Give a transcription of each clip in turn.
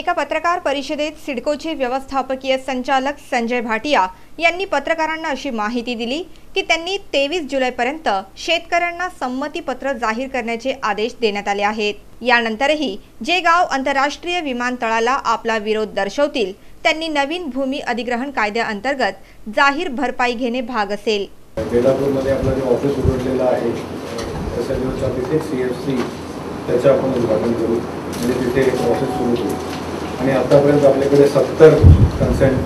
एका पत्रकार परिषदेत सिडकोचे व्यवस्थापकीय संचालक संजय भाटिया यांनी पत्रकारांना अशी माहिती दिली की त्यांनी 23 जुलैपर्यंत शेतकऱ्यांना संमती पत्र जाहीर करण्याचे आदेश देण्यात आले आहेत। यानंतरही जे गाव आंतरराष्ट्रीय विमानतळाला आपला विरोध दर्शवतील त्यांनी नवीन भूमी अधिग्रहण कायद्याअंतर्गत जाहीर भरपाई घेणे भाग असेल। बेलापूरमध्ये आपलं जे ऑफिस उघडलेलं आहे त्याच्या तिथे CFC त्याचं आपण उद्घाटन करू, म्हणजे तिथे प्रोसेस सुरू होईल आणि आतापर्यंत आपल्याकडे 70 कन्सेंट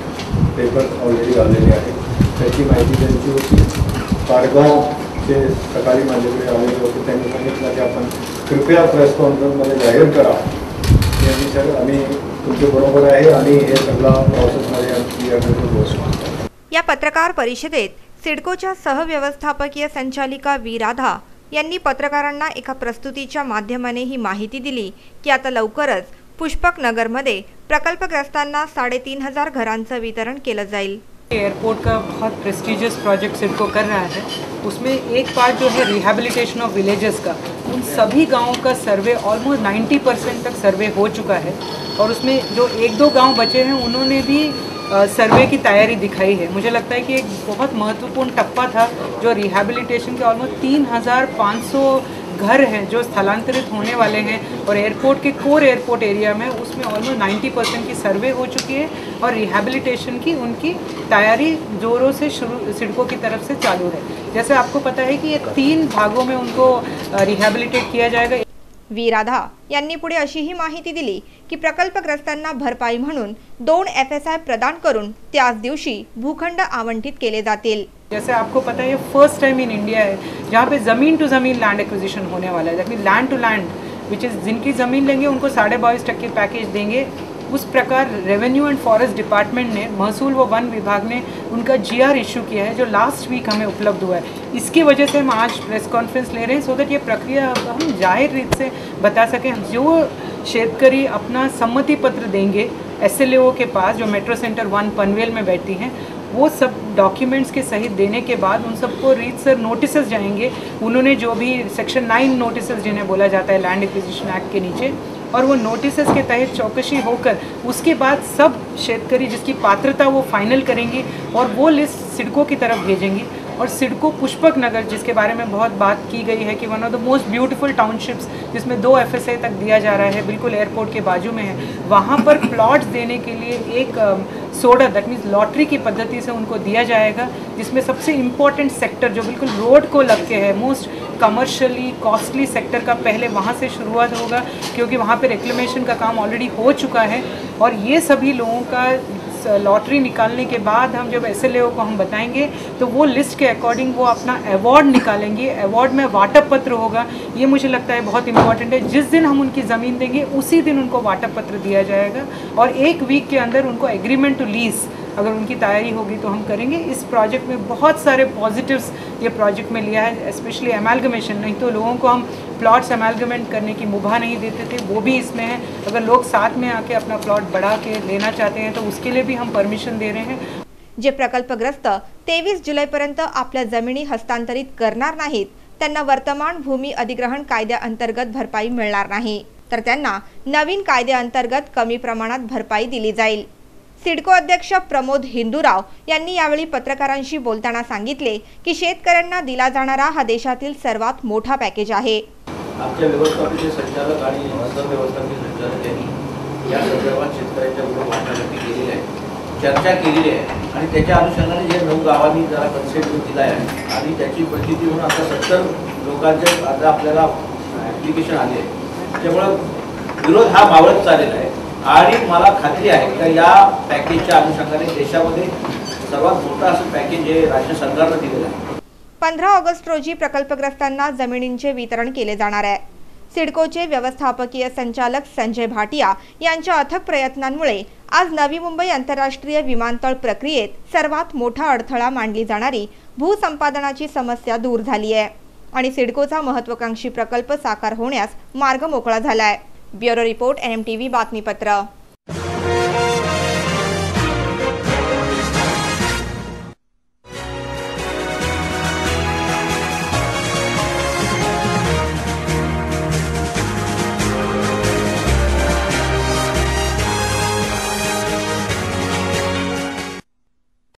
पेपर ऑलरेडी आलेले आहेत। त्याची माहिती त्यांची होती। पारगावचे सकाळी माझ्याकडे आलेले होते, त्यांनी सांगितलं की आपण कृपया प्रेस कॉन्फरन्समध्ये जाहीर करा यांनी सर आम्ही तुमच्या बरोबर आहे आणि हे सगळा प्रोसेसमध्ये या पत्रकार परिषदेत सिडकोच्या सहव्यवस्थापकीय संचालिका वी राधा यांनी पत्रकारांना एका प्रस्तुतीच्या माध्यमाने ही माहिती दिली की आता लवकरच पुष्पक नगरमध्ये प्रकल्पग्रस्तांना 3500 घरांचं वितरण केलं जाईल। एयरपोर्ट का बहुत प्रेस्टिजियस प्रोजेक्ट सिडको कर रहा है, उसमें एक पार्ट जो है रिहैबिलिटेशन ऑफ विलेजेस का, उन सभी गाँवों का सर्वे ऑलमोस्ट 90% तक सर्वे हो चुका है और उसमें जो 1-2 गाँव बचे हैं उन्होंने भी सर्वे की तैयारी दिखाई है। मुझे लगता है कि एक बहुत महत्वपूर्ण टप्पा था जो रिहैबिलिटेशन के ऑलमोस्ट 3500 घर हैं जो स्थलांतरित होने वाले हैं और एयरपोर्ट के कोर एयरपोर्ट एरिया में उसमें ऑलमोस्ट 90% की सर्वे हो चुकी है और रिहैबिलिटेशन की उनकी तैयारी जोरों से शुरू सिडको की तरफ से चालू है। जैसे आपको पता है कि ये 3 भागों में उनको रिहैबिलिटेट किया जाएगा। वी राधा यांनी पुढे अशीही माहिती दिली की प्रकल्पग्रस्तांना भरपाई म्हणून 2 FSI प्रदान करून त्याच दिवशी भूखंड आवंटित केले जातील। जैसे आपको पता है ये फर्स्ट टाइम इन इंडिया है जहाँ पे ज़मीन टू ज़मीन लैंड एक्विजिशन होने वाला है, जबकि land to land which is जिनकी ज़मीन लेंगे उनको 22.5% पैकेज देंगे। उस प्रकार रेवेन्यू एंड फॉरेस्ट डिपार्टमेंट ने, महसूल व वन विभाग ने उनका GR इशू किया है जो लास्ट वीक हमें उपलब्ध हुआ है। इसकी वजह से हम आज प्रेस कॉन्फ्रेंस ले रहे हैं सो दैट ये प्रक्रिया हम जाहिर रीत से बता सकें। जो शेतकरी अपना सम्मति पत्र देंगे SLAO के पास जो मेट्रो सेंटर 1 पनवेल में बैठती हैं, वो सब डॉक्यूमेंट्स के सहित देने के बाद उन सबको रीतसर नोटिसेस जाएंगे। उन्होंने जो भी सेक्शन 9 नोटिसेस जिन्हें बोला जाता है लैंड एक्विजिशन एक्ट के नीचे, और वो नोटिसेस के तहत चौकसी होकर उसके बाद सब शेतकरी जिसकी पात्रता वो फाइनल करेंगी और वो लिस्ट सिडको की तरफ भेजेंगी। और सिडको पुष्पक नगर जिसके बारे में बहुत बात की गई है कि one of the most beautiful townships जिसमें 2 FSI तक दिया जा रहा है, बिल्कुल एयरपोर्ट के बाजू में है, वहाँ पर प्लॉट्स देने के लिए एक सोडा दैट मीन्स लॉटरी की पद्धति से उनको दिया जाएगा, जिसमें सबसे इम्पॉर्टेंट सेक्टर जो बिल्कुल रोड को लग के है, मोस्ट कमर्शियली कॉस्टली सेक्टर का पहले वहाँ से शुरुआत होगा क्योंकि वहाँ पे रिक्लेमेशन का काम ऑलरेडी हो चुका है। और ये सभी लोगों का लॉटरी निकालने के बाद हम जब SLAO को हम बताएंगे तो वो लिस्ट के अकॉर्डिंग वो अपना अवार्ड निकालेंगे। अवार्ड में वाटप पत्र होगा, ये मुझे लगता है बहुत इंपॉर्टेंट है। जिस दिन हम उनकी ज़मीन देंगे उसी दिन उनको वाटप पत्र दिया जाएगा और 1 वीक के अंदर उनको एग्रीमेंट टू लीज अगर उनकी तैयारी होगी तो हम करेंगे। इस प्रोजेक्ट में बहुत सारे पॉजिटिव्स ये प्रोजेक्ट में लिया है, स्पेशली एमालगमेशन। नहीं तो लोगों को हम प्लॉट्स एमालगमेंट करने की मुभा नहीं देते थे, वो भी इसमें है। अगर लोग साथ में आके अपना प्लॉट बढ़ा के लेना चाहते हैं तो उसके लिए भी हम परमिशन दे रहे हैं। जे प्रकल्पग्रस्त 23 जुलैपर्यंत आपल्या जमिनी हस्तांतरित करणार नाहीत त्यांना वर्तमान भूमी अधिग्रहण कायद्याअंतर्गत भरपाई मिळणार नाही, तर त्यांना नवीन कायद्याअंतर्गत कमी प्रमाणात भरपाई दिली जाईल। सिडको अध्यक्ष प्रमोद हिंदूराव यांनी यावेळी पत्रकारांशी बोलताना सांगितले की शेतकऱ्यांना दिला जाणारा हा देशातील सर्वात मोठा पॅकेज आहे। आमच्या व्यवस्थापकीय संचालक आणि सहव्यवस्थापकीय संचालक यांनी या संदर्भात शेतकऱ्यांच्या बरोबर वाटाघाटी केलेली आहे, चर्चा केलेली आहे आणि त्याच्या अनुषंगाने जे 9 गावांनी जरा कन्सेंट दिला आहे आणि त्याची प्रचिती म्हणून आता 70 लोकांचे आता आपल्याला ॲप्लिकेशन आले आहे। त्यामुळे विरोध हा मावळत चाललेला आहे आणि मला खात्री आहे की या पॅकेजच्या अनुषंगाने देशामध्ये सर्वात मोठं असं पॅकेज हे राज्य सरकारने दिलेलं आहे। 15 ऑगस्ट रोजी प्रकल्पग्रस्तांना जमिनींचे वितरण केले जाणार आहे। सिडकोचे व्यवस्थापकीय संचालक संजय भाटिया यांच्या अथक प्रयत्नांमुळे आज नवी मुंबई आंतरराष्ट्रीय विमानतळ प्रक्रियेत सर्वात मोठा अडथळा मानली जाणारी भूसंपादनाची समस्या दूर झाली आहे आणि सिडकोचा महत्त्वाकांक्षी प्रकल्प साकार होण्यास मार्ग मोकळा झाला आहे। ब्युरो रिपोर्ट NMTV बातमीपत्र।